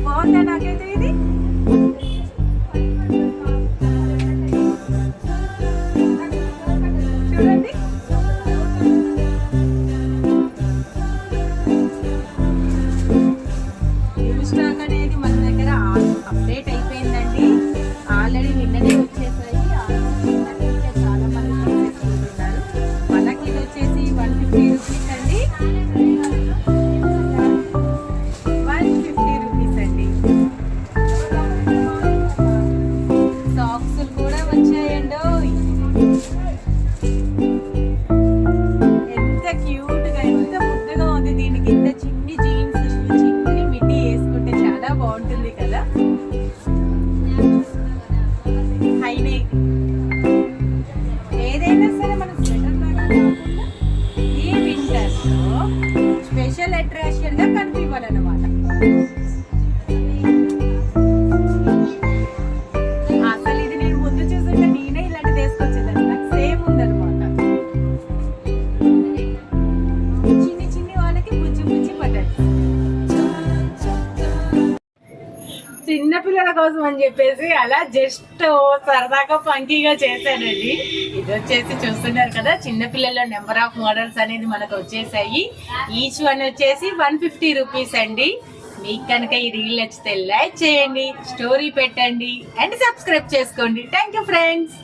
బాగుందా నాకైతే ఇది. చూడండి న్యూ స్టాక్ అనేది మన దగ్గర అప్డేట్ అయిపోయిందండి. ఆల్రెడీ నిన్ననే వచ్చేసాయి. చాలా మంది తీసుకుంటున్నారు. మనకి ఇది వచ్చేసి 150 రూపీస్ అండి. 150 రూపీస్ అండి. సాక్స్ కూడా వచ్చాయండి. ఎంత క్యూట్ గా ఎంత ముద్దగా ఉంది. దీనికి ఇంత చిన్ని జీన్స్ చిన్ని మిడ్డీ వేసుకుంటే చాలా బాగుంటుంది కదా. హైనెక్ ఏదైనా సరే మన స్వెటర్ లాగా కాకుండా ఈ వింటర్ లో స్పెషల్ అట్రాక్షన్ గా కనిపించాలన్నమాట. అసలు ఇది నేను ముందు చూస్తుంటే నేనే ఇలాంటి తీసుకొచ్చేదాన్ని. నాకు సేమ్ ఉందన్నమాట. చిన్ని చిన్ని వాళ్ళకి బుజ్జి బుజ్జి పడ్డాడు. చిన్నపిల్లల కోసం అని చెప్పేసి అలా జస్ట్ సరదాగా ఫంకీగా చేశానండి. ఇది వచ్చేసి చూస్తున్నారు కదా, చిన్నపిల్లల నెంబర్ ఆఫ్ మోడల్స్ అనేది మనకు వచ్చేసాయి. ఈచ్ వన్ వచ్చేసి 150 రూపీస్ అండి. మీకు కనుక ఈ రీల్ నచ్చితే లైక్ చేయండి, స్టోరీ పెట్టండి అండ్ సబ్స్క్రైబ్ చేసుకోండి. Thank you friends.